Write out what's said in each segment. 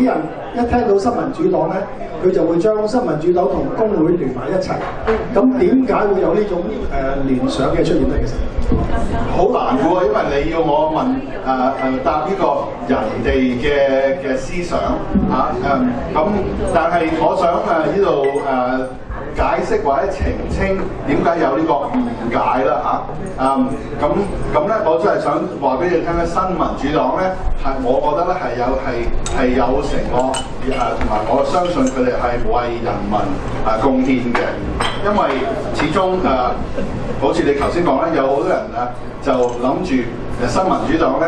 啲人一聽到新民主黨咧，佢就會將新民主黨同工會聯埋一齊。咁點解會有呢種聯想嘅出現咧？其實好難嘅喎，因為你要我問答呢個人哋嘅思想咁，但係我想呢度解釋或者澄清點解有呢個誤解啦咁咧，我真係想話俾你聽咧，新民主黨咧我覺得咧係有承諾同埋我相信佢哋係為人民貢獻嘅，因為始終好似你頭先講咧，有好多人就諗住新民主黨咧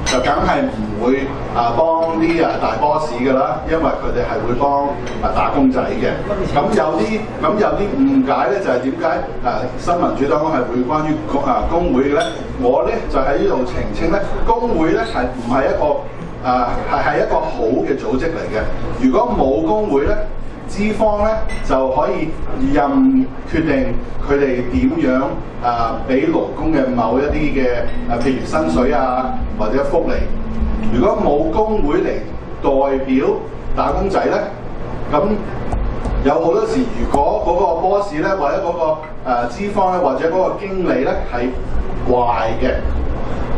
就梗係唔會幫啲大 boss 㗎啦，因為佢哋係會幫打工仔嘅。咁有啲誤解咧，就係點解新民主黨係會關於工會嘅咧？我咧就喺呢度澄清咧，工會咧係唔係一個係一個好嘅組織嚟嘅。如果冇工會咧，資方咧就可以任決定佢哋點樣俾勞工嘅某一啲嘅譬如薪水或者福利。如果冇工會嚟代表打工仔咧，咁有好多時，如果嗰個 boss 咧或者嗰個資方咧或者嗰個經理咧係壞嘅、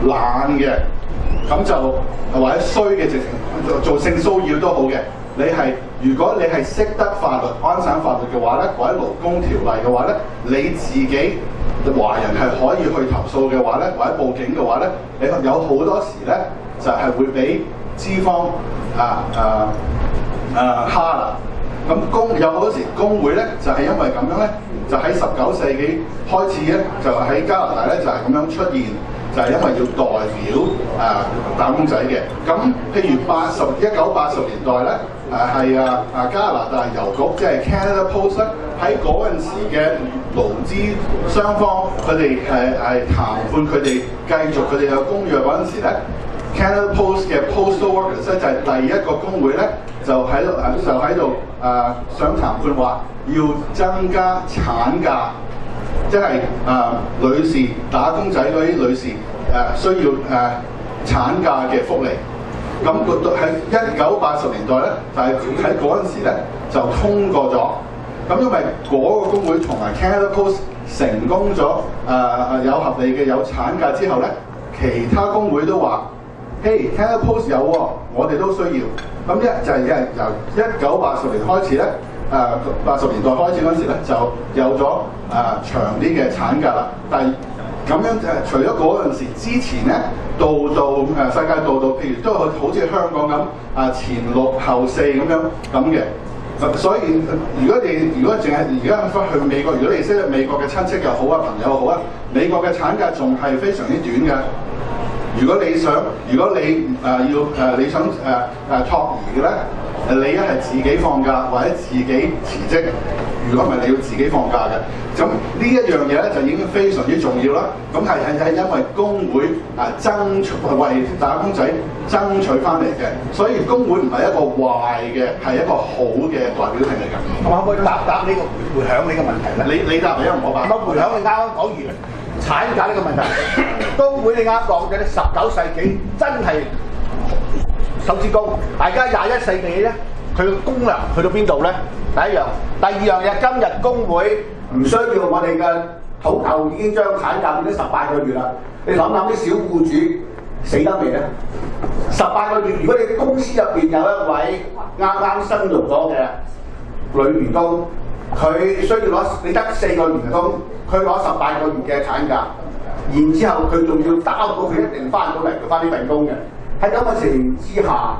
懶嘅，咁就或者衰嘅，直情做性騷擾都好嘅。如果你係識得法律、安省法律嘅話咧，或者勞工條例嘅話咧，你自己華人係可以去投訴嘅話咧，或者報警嘅話咧，你有好多時咧就係會俾資方蝦啦。咁有好多時工會咧就係因為咁樣咧，就喺19世紀開始咧，就喺加拿大咧就係咁樣出現。就係因為要代表打工仔嘅。咁譬如1980年代咧，係加拿大郵局即係 Canada Post 喺嗰陣時嘅勞資雙方，佢哋係談判佢哋繼續佢哋嘅公約嗰陣時咧 ，Canada Post 嘅 Postal Workers 咧就係第一個工會咧，就喺度想談判話要增加產假。即係女士打工仔嗰啲女士需要產假嘅福利，咁喺1980年代咧，就係喺嗰陣時咧就通過咗。咁因為嗰個工會同埋 Canada Post 成功咗有合理嘅有產假之後咧，其他工會都話：嘿 Canada Post 有喎，我哋都需要。咁就係由1980年開始咧。80年代開始嗰陣時咧，就有咗長啲嘅產假啦。但係咁樣除咗嗰陣時之前咧，到世界到譬如都好似香港咁前6後4咁嘅。所以如果淨係而家去美國，如果你識得美國嘅親戚又好朋友又好美國嘅產假仲係非常之短嘅。如果你想托兒嘅咧，你一係自己放假或者自己辭職，如果唔係你要自己放假嘅。咁呢一樣嘢咧就已經非常之重要啦。咁係因為工會爭取為打工仔爭取翻嚟嘅，所以工會唔係一個壞嘅，係一個好嘅代表性嚟㗎。可唔可以答呢個回響你嘅問題咧？你答嚟啊，唔好答。回響你啱啱講完產假呢個問題，工會你啱講嘅19世紀真係手指公，大家21世紀咧，佢嘅功能去到邊度咧？第一樣，第二樣嘢，今日工會唔需要我哋嘅土頭已經將產假變咗18個月啦。你諗諗啲小僱主死得未咧？18個月，如果你公司入邊有一位啱啱生育咗嘅女員工，佢需要攞你得4個員工，佢攞18個月嘅產假，然之後佢仲要擔保佢一定翻到嚟做翻呢份工嘅。喺咁嘅情形之下，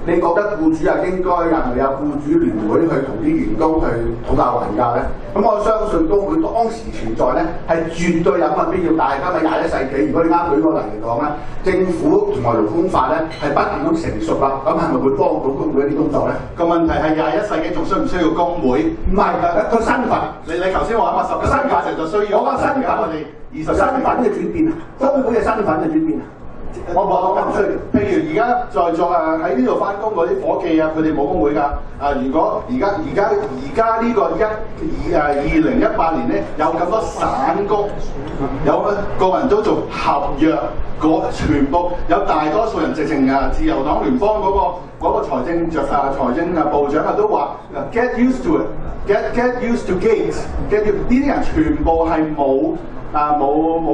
你覺得僱主係應該係咪有僱主聯會去同啲員工去討價還價咧？咁我相信工會當時存在咧係絕對有乜必要。但係今日21世紀，如果你啱舉個例嚟講咧，政府同埋勞工法咧係不斷咁成熟啦，咁係咪會幫到工會一啲工作咧？個問題係21世紀仲需唔需要工會？唔係個身份。你頭先話10個身份就需要。我個身份我哋20身份嘅轉變啊，工會嘅身份嘅轉變啊。我唔需要。譬如而家在座喺呢度翻工嗰啲伙計佢哋冇工會㗎。如果而家呢個2018年咧，有咁多散工，有個人都做合約，全部有大多數人直情自由黨聯邦嗰個嗰個財政部長都話 get used to it，get used to gates，get 呢啲人全部係冇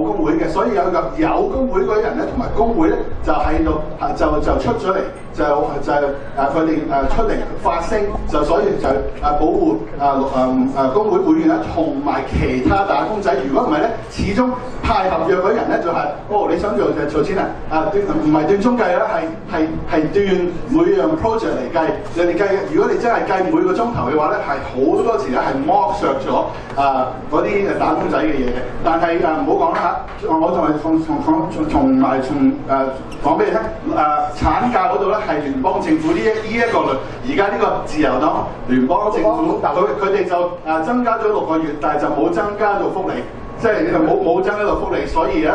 工會嘅，所以有工會嗰啲人咧，同埋工會咧就喺度就出咗嚟，就佢哋出嚟發聲，所以就保護工會會員啦，同埋其他打工仔。如果唔係咧，始終派合約嗰啲人咧就係、你想做就做錢啊！唔係斷鐘計啦，係斷每樣 project 嚟計。你哋計，如果你真係計每個鐘頭嘅話咧，係好多時咧係剝削咗嗰啲打工仔嘅嘢嘅。但係唔好講啦嚇，我仲係從講俾你聽，產假嗰度咧係聯邦政府呢一個而家呢個自由黨聯邦政府，佢哋就增加咗6個月，但係就冇增加到福利，即係冇增加到福利，所以咧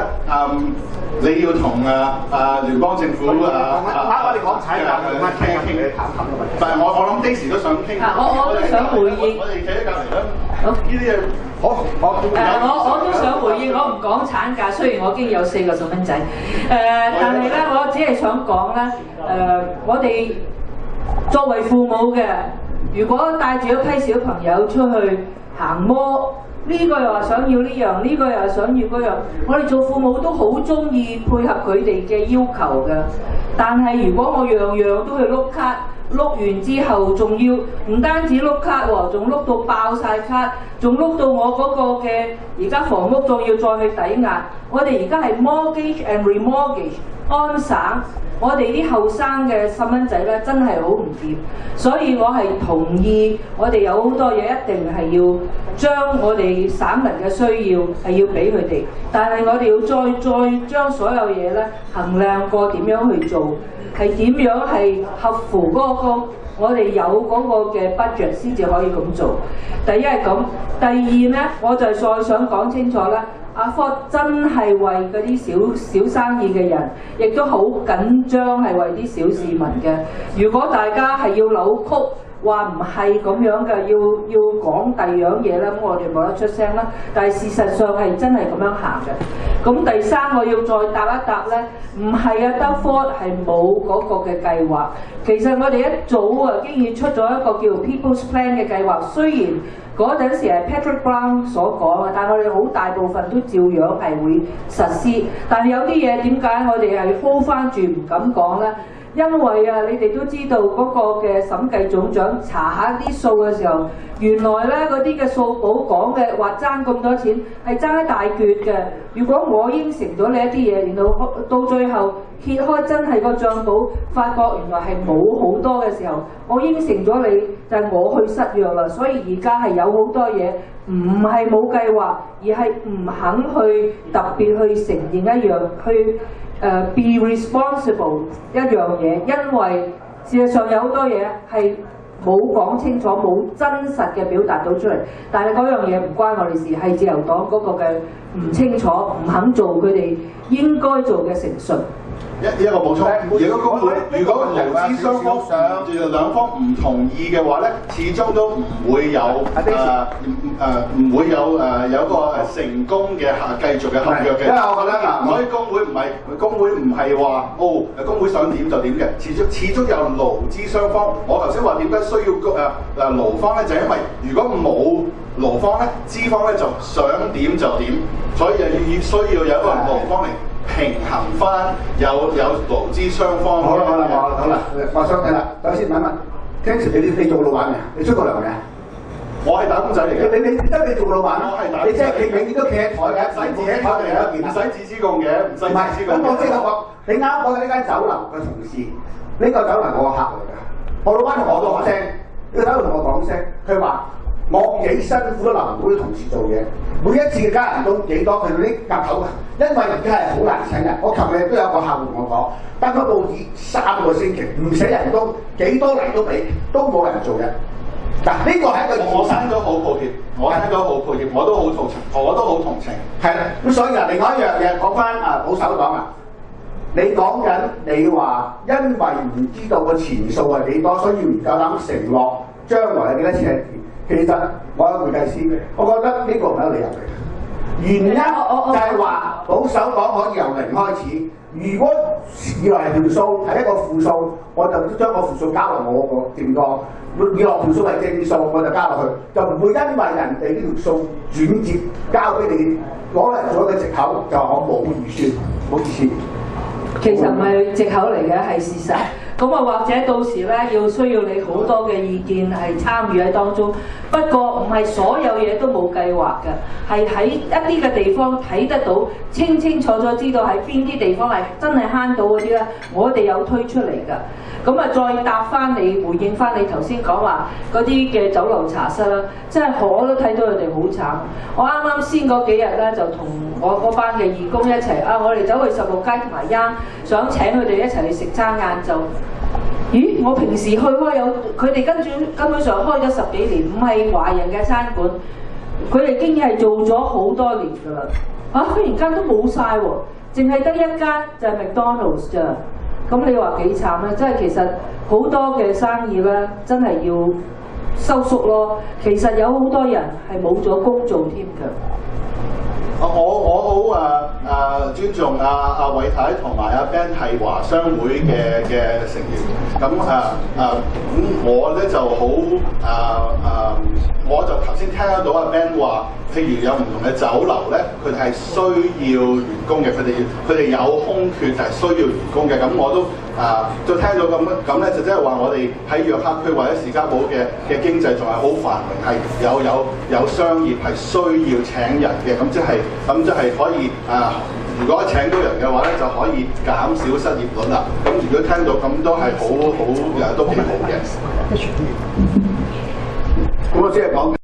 你要同聯邦政府我哋講產假傾但係我諗 Daisy 都想傾，我都想回應，我哋企喺隔離啦。好，呢啲嘢我都想回應，我唔講產假，雖然我已經有4個細蚊仔，但係咧，我只係想講咧，我哋作為父母嘅，如果帶住一批小朋友出去行摩，呢個又話想要呢樣，呢個又係想要嗰樣，我哋做父母都好中意配合佢哋嘅要求嘅，但係如果我樣樣都去碌卡。碌完之後，仲要唔單止碌卡喎，仲碌到爆晒卡，仲碌到我嗰個嘅而家房屋仲要再去抵押。我哋而家係 mortgage and remortgage 安省，我哋啲後生嘅細蚊仔咧真係好唔掂，所以我係同意我哋有好多嘢一定係要將我哋省民嘅需要係要俾佢哋，但係我哋要再將所有嘢咧衡量過點樣去做。係點樣係合乎嗰個我哋有嗰個嘅 budget 先至可以咁做。第一係咁，第二呢，我就再想講清楚啦。阿科真係為嗰啲小生意嘅人，亦都好緊張係為啲小市民嘅。如果大家係要扭曲，話唔係咁樣嘅，要講第二樣嘢咧，咁我哋冇得出聲啦。但係事實上係真係咁樣行嘅。咁第三我要再答一答咧，唔係啊，德科係冇嗰個嘅計劃。其實我哋一早啊，經已出咗一個叫 People's Plan 嘅計劃，雖然嗰陣時係 Patrick Brown 所講嘅，但係我哋好大部分都照樣係會實施。但係有啲嘢點解我哋係 hold 翻住唔敢講咧？因為啊，你哋都知道嗰個嘅審計總長查下啲數嘅時候，原來咧嗰啲嘅數簿講嘅話爭咁多錢係爭一大橛嘅。如果我應承咗你一啲嘢，然後到最後揭開真係個帳簿，發覺原來係冇好多嘅時候，我應承咗你就係我去失約啦。所以而家係有好多嘢唔係冇計劃，而係唔肯去特別去承認一樣去。be responsible 一樣嘢，因為事實上有好多嘢係冇講清楚，冇真實嘅表達到出嚟。但係嗰樣嘢唔關我哋事，係自由黨嗰個嘅唔清楚，唔肯做佢哋應該做嘅誠述。一個補充，如果工會如果勞資雙方兩方唔同意嘅話咧，始終都唔會有唔會有有一個成功嘅繼續嘅合約嘅。因為我覺得所以工會唔係話工會想點就點嘅，始終有勞資雙方。我頭先話點解需要勞方咧，就係因為如果冇勞方咧，資方咧就想點就點，所以需要有一個勞方嚟平衡翻有勞資雙方。好啦，我想睇啦。首先問一問 ，Ken 你做老闆未啊？你出過糧未啊？我係打工仔嚟嘅。你做老闆咯？你即係永遠都企喺台嘅，唔使自資嘅，唔使自資供嘅，唔使自資供。咁我即係講，你啱講嘅呢間酒樓嘅同事，呢個酒樓係我個客嚟㗎。我老闆同我講聲，呢個酒樓同我講聲，佢話。我幾辛苦都留唔到啲同事做嘢，每一次嘅加人工幾多，佢啲夾頭啊！因為而家係好難請人。我琴日都有個客戶同我講，單嗰報紙3個星期唔使人工，幾多嚟都俾，都冇人做嘅。嗱，呢個係一個我聽到好抱歉，我都好同情。係啦，咁所以另外一樣嘢講翻保守黨啊，你講緊你話因為唔知道個錢數係幾多，所以唔夠膽承諾將來係幾多錢。其實我係會計師嘅，我覺得呢個唔係一個理由嚟嘅。原因就係話保守黨可以由零開始。如果以來係條數係一個負數，我就將個負數交落我個政黨；以來條數係正數，我就交落去，就唔會因為人哋呢條數轉接交俾你攞嚟做一個藉口，就我冇預算，冇意思。其實唔係藉口嚟嘅，係事實。咁啊，或者到時咧需要你好多嘅意見係參與喺當中。不過唔係所有嘢都冇計劃嘅，係喺一啲嘅地方睇得到，清清楚楚知道喺邊啲地方係真係慳到嗰啲咧，我哋有推出嚟㗎。咁啊，再答翻你，回應翻你頭先講話嗰啲嘅酒樓茶室啦，真係我都睇到佢哋好慘。我啱啱先嗰幾日咧，就同我嗰班嘅義工一齊啊，我哋走去16街同埋央，想請佢哋一齊去食餐晏晝。咦！我平時去開有佢哋根本上開咗10幾年，唔係華人嘅餐館，佢哋經已係做咗好多年㗎啦。啊！忽然間都冇晒喎，淨係得一間就係 McDonald's 咋。咁你話幾慘咧？真係其實好多嘅生意咧，真係要收縮咯。其實有好多人係冇咗工做添㗎。我好尊重阿偉太同埋阿 Ben 係華商會嘅成員，咁我咧就好我就頭先聽得到阿 Ben 話，譬如有唔同嘅酒樓咧，佢哋係需要員工嘅，佢哋有空缺係需要員工嘅，咁我都就聽到咁咧，就即係話我哋喺約克區或者士嘉堡嘅經濟仲係好繁榮，係有商業係需要請人嘅，咁即係可以如果請到人嘅話咧，就可以減少失業率啦。咁如果聽到咁都係好都幾好嘅。咁我只係講。